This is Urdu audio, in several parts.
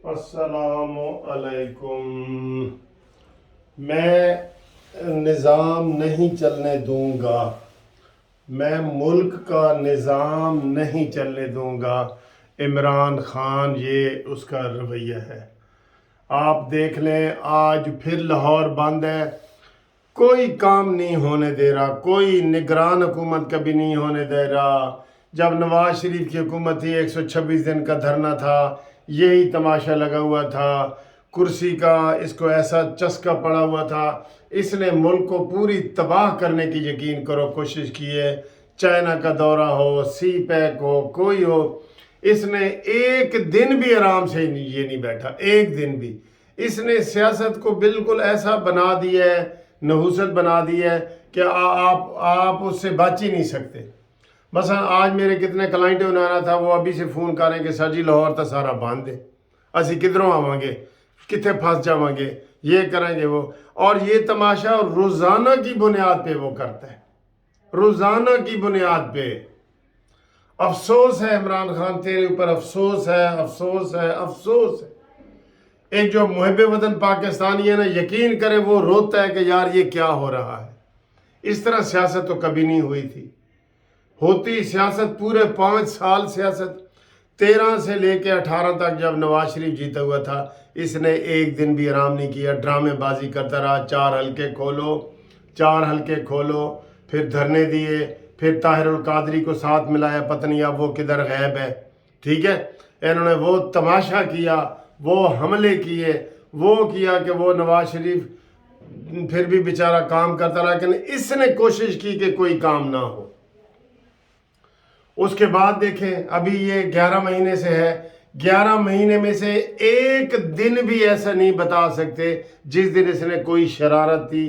السلام علیکم۔ میں نظام نہیں چلنے دوں گا، میں ملک کا نظام نہیں چلنے دوں گا۔ عمران خان یہ اس کا رویہ ہے۔ آپ دیکھ لیں، آج پھر لاہور بند ہے، کوئی کام نہیں ہونے دے رہا، کوئی نگران حکومت کبھی نہیں ہونے دے رہا۔ جب نواز شریف کی حکومت تھی 126 دن کا دھرنا تھا، یہی تماشا لگا ہوا تھا، کرسی کا اس کو ایسا چسکا پڑا ہوا تھا۔ اس نے ملک کو پوری تباہ کرنے کی یقین کرو کوشش کی ہے۔ چائنا کا دورہ ہو، سی پیک ہو، کوئی ہو، اس نے ایک دن بھی آرام سے یہ نہیں بیٹھا، ایک دن بھی۔ اس نے سیاست کو بالکل ایسا بنا دیا ہے، نحوست بنا دی ہے کہ آپ اس سے بچ ہی نہیں سکتے۔ مثلا آج میرے کتنے کلائنٹ انہانا تھا، وہ ابھی سے فون کریں کہ سر جی لاہور تا سارا بند ہے، اسی کدھروں آواں گے، کتنے پھنس جاواں گے، یہ کریں گے وہ۔ اور یہ تماشا روزانہ کی بنیاد پہ وہ کرتا ہے، روزانہ کی بنیاد پہ۔ افسوس ہے عمران خان، تیرے اوپر افسوس ہے، افسوس ہے، افسوس ہے۔ ایک جو محب وطن پاکستانی ہے نا، یقین کرے وہ روتا ہے کہ یار یہ کیا ہو رہا ہے۔ اس طرح سیاست تو کبھی نہیں ہوئی تھی۔ ہوتی سیاست پورے 5 سال سیاست، 13 سے لے کے 18 تک جب نواز شریف جیتا ہوا تھا، اس نے ایک دن بھی آرام نہیں کیا، ڈرامے بازی کرتا رہا۔ 4 حلقے کھولو، 4 حلقے کھولو، پھر دھرنے دیے، پھر طاہر القادری کو ساتھ ملایا، پتہ نہیں اب وہ کدھر غائب ہے، ٹھیک ہے۔ انہوں نے وہ تماشا کیا، وہ حملے کیے، وہ کیا کہ وہ نواز شریف پھر بھی بیچارہ کام کرتا رہا، لیکن اس نے کوشش کی کہ کوئی کام نہ ہو۔ اس کے بعد دیکھیں، ابھی یہ 11 مہینے سے ہے، 11 مہینے میں سے ایک دن بھی ایسا نہیں بتا سکتے جس دن اس نے کوئی شرارت کی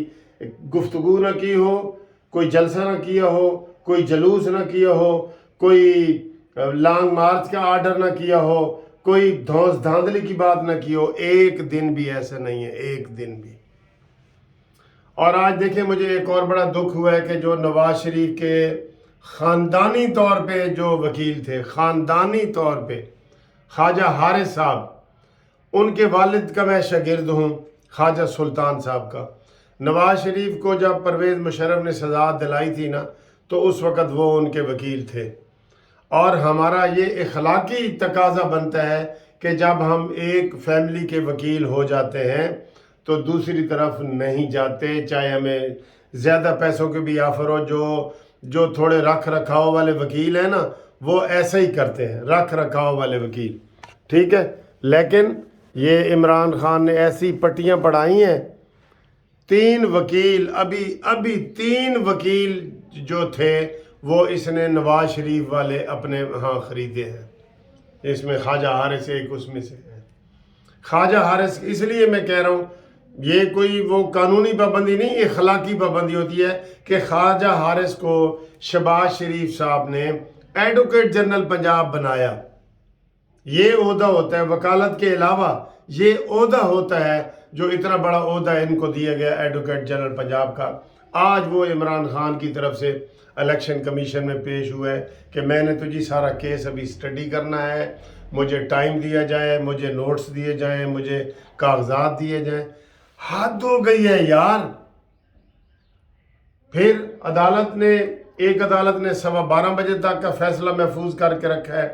گفتگو نہ کی ہو، کوئی جلسہ نہ کیا ہو، کوئی جلوس نہ کیا ہو، کوئی لانگ مارچ کا آرڈر نہ کیا ہو، کوئی دھونس دھاندلی کی بات نہ کی ہو۔ ایک دن بھی ایسا نہیں ہے، ایک دن بھی۔ اور آج دیکھیں، مجھے ایک اور بڑا دکھ ہوا ہے کہ جو نواز شریف کے خاندانی طور پہ جو وکیل تھے، خاندانی طور پہ خواجہ حارث صاحب، ان کے والد کا میں شاگرد ہوں، خواجہ سلطان صاحب کا۔ نواز شریف کو جب پرویز مشرف نے سزا دلائی تھی نا، تو اس وقت وہ ان کے وکیل تھے۔ اور ہمارا یہ اخلاقی تقاضا بنتا ہے کہ جب ہم ایک فیملی کے وکیل ہو جاتے ہیں تو دوسری طرف نہیں جاتے، چاہے ہمیں زیادہ پیسوں کے بھی آفر ہو۔ جو تھوڑے رکھ رکھاؤ والے وکیل ہیں نا، وہ ایسا ہی کرتے ہیں، رکھ رکھاؤ والے وکیل، ٹھیک ہے۔ لیکن یہ عمران خان نے ایسی پٹیاں پڑھائی ہیں، 3 وکیل، ابھی 3 وکیل جو تھے وہ اس نے نواز شریف والے اپنے ہاں خریدے ہیں۔ اس میں خواجہ حارث ایک اس میں سے ہے۔ خواجہ حارث، اس لیے میں کہہ رہا ہوں، یہ کوئی وہ قانونی پابندی نہیں، اخلاقی پابندی ہوتی ہے کہ خواجہ حارث کو شہباز شریف صاحب نے ایڈوکیٹ جنرل پنجاب بنایا۔ یہ عہدہ ہوتا ہے، وکالت کے علاوہ یہ عہدہ ہوتا ہے، جو اتنا بڑا عہدہ ان کو دیا گیا ایڈوکیٹ جنرل پنجاب کا۔ آج وہ عمران خان کی طرف سے الیکشن کمیشن میں پیش ہوا ہے کہ میں نے تو جی سارا کیس ابھی اسٹڈی کرنا ہے، مجھے ٹائم دیا جائے، مجھے نوٹس دیے جائیں، مجھے کاغذات دیے جائیں۔ حد ہو گئی ہے یار۔ پھر ایک عدالت نے 12:15 بجے تک کا فیصلہ محفوظ کر کے رکھا ہے،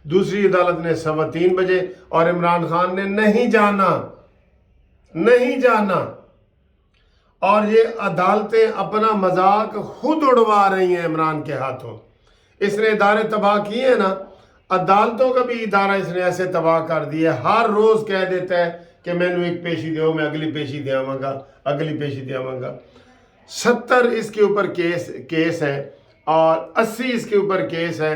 دوسری عدالت نے 3:15 بجے، اور عمران خان نے نہیں جانا۔ اور یہ عدالتیں اپنا مذاق خود اڑوا رہی ہیں عمران کے ہاتھوں۔ اس نے ادارے تباہ کیے ہیں نا، عدالتوں کا بھی ادارہ اس نے ایسے تباہ کر دیا ہے۔ ہر روز کہہ دیتا ہے کہ میں نے ایک پیشی دیو، میں اگلی پیشی دیاواں گا، اگلی پیشی دیاواں گا۔ 70 اس کے اوپر کیس ہے، اور 80 اس کے اوپر کیس ہے،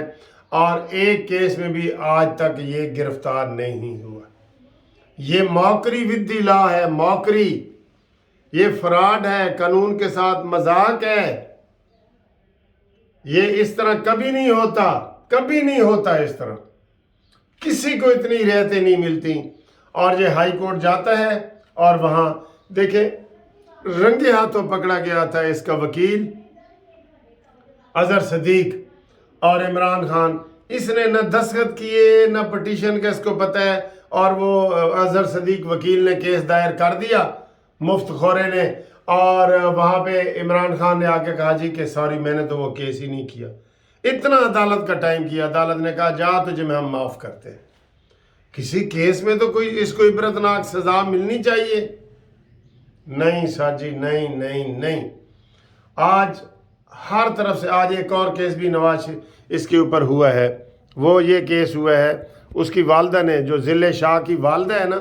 اور ایک کیس میں بھی آج تک یہ گرفتار نہیں ہوا۔ یہ موکری ود دی لا ہے، موکری، یہ فراڈ ہے، قانون کے ساتھ مذاق ہے۔ یہ اس طرح کبھی نہیں ہوتا اس طرح، کسی کو اتنی رعایتیں نہیں ملتی۔ اور یہ ہائی کورٹ جاتا ہے، اور وہاں دیکھیں رنگے ہاتھوں پکڑا گیا تھا اس کا وکیل اظہر صدیق، اور عمران خان اس نے نہ دستخط کیے نہ پٹیشن کا اس کو پتہ ہے، اور وہ اظہر صدیق وکیل نے کیس دائر کر دیا مفت خورے نے، اور وہاں پہ عمران خان نے آ کے کہا جی کہ سوری میں نے تو وہ کیس ہی نہیں کیا۔ اتنا عدالت کا ٹائم کیا، عدالت نے کہا جا تجھے میں ہم معاف کرتے ہیں۔ کسی کیس میں تو کوئی اس کو عبرتناک سزا ملنی چاہیے۔ نہیں سر جی، نہیں نہیں نہیں۔ آج ہر طرف سے، آج ایک اور کیس بھی نواز اس کے اوپر ہوا ہے، وہ یہ کیس ہوا ہے اس کی والدہ نے، جو ذل شاہ کی والدہ ہے نا،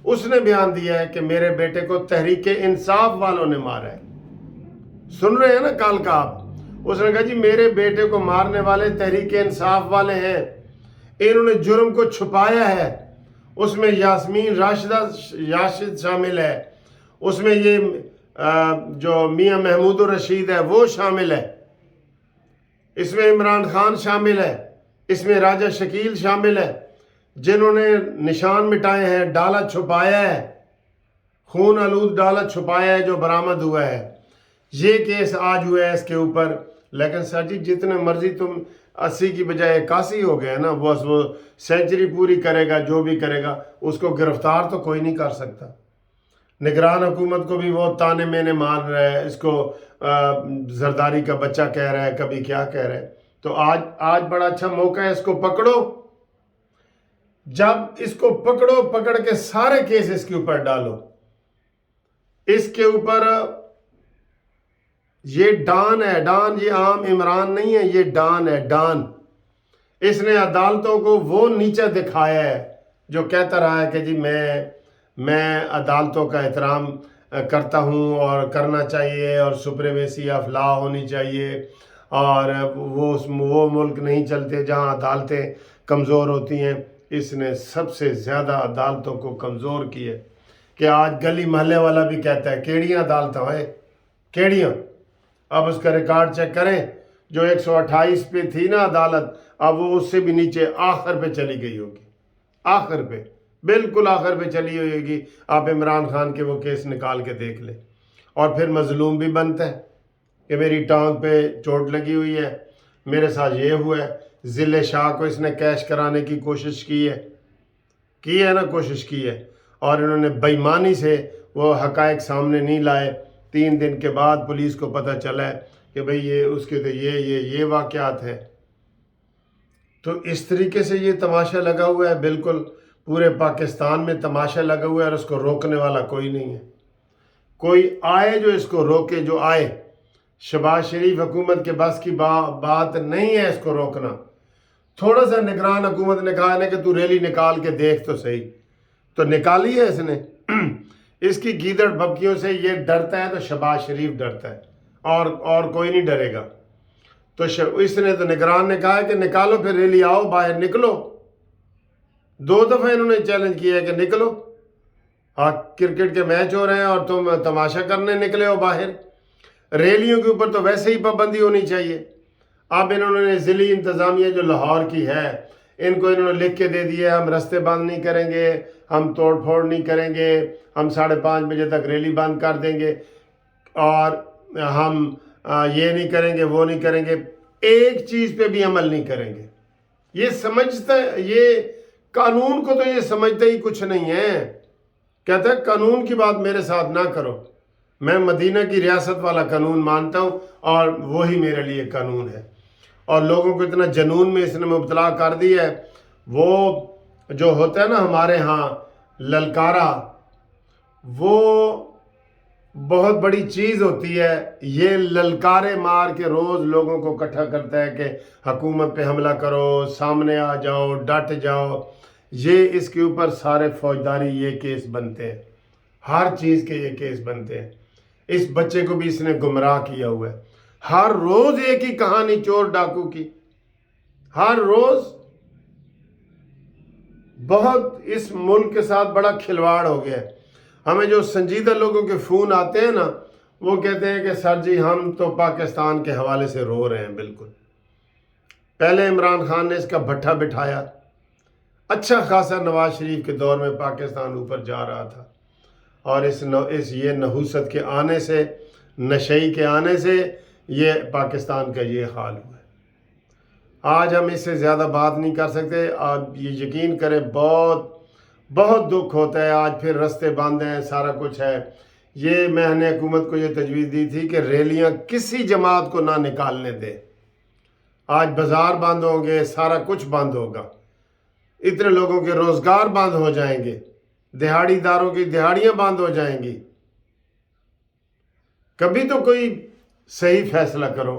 اس نے بیان دیا ہے کہ میرے بیٹے کو تحریک انصاف والوں نے مارا ہے۔ سن رہے ہیں نا کال کا آپ؟ اس نے کہا جی میرے بیٹے کو مارنے والے تحریک انصاف والے ہیں، انہوں نے جرم کو چھپایا ہے۔ اس میں یاسمین راشد شامل ہے، اس میں یہ جو میاں محمود الرشید ہے وہ شامل ہے، اس میں عمران خان شامل ہے، اس میں راجہ شکیل شامل ہے، جنہوں نے نشان مٹائے ہیں، ڈالا چھپایا ہے، خون آلود ڈالا چھپایا ہے جو برآمد ہوا ہے۔ یہ کیس آج ہوا ہے اس کے اوپر۔ لیکن سر جی جتنے مرضی تم 80 کی بجائے 81 ہو گئے نا، وہ سینچری پوری کرے گا، جو بھی کرے گا اس کو گرفتار تو کوئی نہیں کر سکتا۔ نگران حکومت کو بھی وہ تانے مینے مار رہا ہے، اس کو زرداری کا بچہ کہہ رہا ہے، کبھی کیا کہہ رہا ہے۔ تو آج بڑا اچھا موقع ہے، اس کو پکڑو۔ جب اس کو پکڑو، پکڑ کے سارے کیس اس کے اوپر ڈالو۔ اس کے اوپر یہ ڈان ہے، ڈان، یہ عام عمران نہیں ہے، یہ ڈان ہے، ڈان۔ اس نے عدالتوں کو وہ نیچا دکھایا ہے جو کہتا رہا ہے کہ جی میں عدالتوں کا احترام کرتا ہوں اور کرنا چاہیے، اور سپریمیسی آف لا ہونی چاہیے، اور وہ ملک نہیں چلتے جہاں عدالتیں کمزور ہوتی ہیں۔ اس نے سب سے زیادہ عدالتوں کو کمزور کی ہے کہ آج گلی محلے والا بھی کہتا ہے کیڑیاں عدالتیں ہیں، کیڑیاں۔ اب اس کا ریکارڈ چیک کریں، جو 128 پہ تھی نا عدالت، اب وہ اس سے بھی نیچے آخر پہ چلی گئی ہوگی، آخر پہ، بالکل آخر پہ چلی ہوئی ہوگی۔ آپ عمران خان کے وہ کیس نکال کے دیکھ لیں، اور پھر مظلوم بھی بنتا ہے کہ میری ٹانگ پہ چوٹ لگی ہوئی ہے، میرے ساتھ یہ ہوا ہے۔ ذل شاہ کو اس نے کیش کرانے کی کوشش کی ہے نا، کوشش کی ہے، اور انہوں نے بے ایمانی سے وہ حقائق سامنے نہیں لائے۔ 3 دن کے بعد پولیس کو پتہ چلا ہے کہ بھئی یہ اس کے تو یہ واقعات ہے۔ تو اس طریقے سے یہ تماشا لگا ہوا ہے، بالکل پورے پاکستان میں تماشا لگا ہوا ہے، اور اس کو روکنے والا کوئی نہیں ہے۔ کوئی آئے جو اس کو روکے، جو آئے۔ شہباز شریف حکومت کے بس کی بات نہیں ہے اس کو روکنا۔ تھوڑا سا نگران حکومت نے کہا ہے کہ تو ریلی نکال کے دیکھ تو صحیح، تو نکالی ہے اس نے۔ اس کی گیدڑ بھبکیوں سے یہ ڈرتا ہے تو شہباز شریف ڈرتا ہے، اور کوئی نہیں ڈرے گا۔ تو اس نے تو نگران نے کہا ہے کہ نکالو پھر ریلی، آؤ باہر نکلو۔ 2 دفعہ انہوں نے چیلنج کیا ہے کہ نکلو، کرکٹ کے میچ ہو رہے ہیں اور تم تماشا کرنے نکلے ہو باہر۔ ریلیوں کے اوپر تو ویسے ہی پابندی ہونی چاہیے۔ اب انہوں نے ضلعی انتظامیہ جو لاہور کی ہے، ان کو انہوں نے لکھ کے دے دیا، ہم رستے بند نہیں کریں گے، ہم توڑ پھوڑ نہیں کریں گے، ہم 5:30 بجے تک ریلی بند کر دیں گے، اور ہم یہ نہیں کریں گے، وہ نہیں کریں گے، ایک چیز پہ بھی عمل نہیں کریں گے۔ یہ سمجھتا ہے، یہ قانون کو تو یہ سمجھتا ہی کچھ نہیں ہے۔ کہتا ہے قانون کی بات میرے ساتھ نہ کرو، میں مدینہ کی ریاست والا قانون مانتا ہوں، اور وہی میرے لیے قانون ہے۔ اور لوگوں کو اتنا جنون میں اس نے مبتلا کر دیا ہے۔ وہ جو ہوتا ہے نا ہمارے ہاں للکارا، وہ بہت بڑی چیز ہوتی ہے۔ یہ للکارے مار کے روز لوگوں کو اکٹھا کرتا ہے کہ حکومت پہ حملہ کرو، سامنے آ جاؤ، ڈٹ جاؤ۔ یہ اس کے اوپر سارے فوجداری یہ کیس بنتے ہیں، ہر چیز کے یہ کیس بنتے ہیں۔ اس بچے کو بھی اس نے گمراہ کیا ہوا ہے۔ ہر روز ایک ہی کہانی چور ڈاکو کی، ہر روز۔ بہت اس ملک کے ساتھ بڑا کھلواڑ ہو گیا ہے۔ ہمیں جو سنجیدہ لوگوں کے فون آتے ہیں نا، وہ کہتے ہیں کہ سر جی ہم تو پاکستان کے حوالے سے رو رہے ہیں۔ بالکل، پہلے عمران خان نے اس کا بھٹھا بٹھایا، اچھا خاصا نواز شریف کے دور میں پاکستان اوپر جا رہا تھا، اور اس یہ نحوست کے آنے سے، نشئی کے آنے سے، یہ پاکستان کا یہ حال ہوا ہے۔ آج ہم اس سے زیادہ بات نہیں کر سکتے. آپ یہ یقین کریں بہت بہت دکھ ہوتا ہے. آج پھر رستے بند ہیں, سارا کچھ ہے. یہ میں نے حکومت کو یہ تجویز دی تھی کہ ریلیاں کسی جماعت کو نہ نکالنے دے. آج بازار بند ہوں گے, سارا کچھ بند ہوگا, اتنے لوگوں کے روزگار بند ہو جائیں گے, دہاڑی داروں کی دہاڑیاں بند ہو جائیں گی. کبھی تو کوئی صحیح فیصلہ کرو.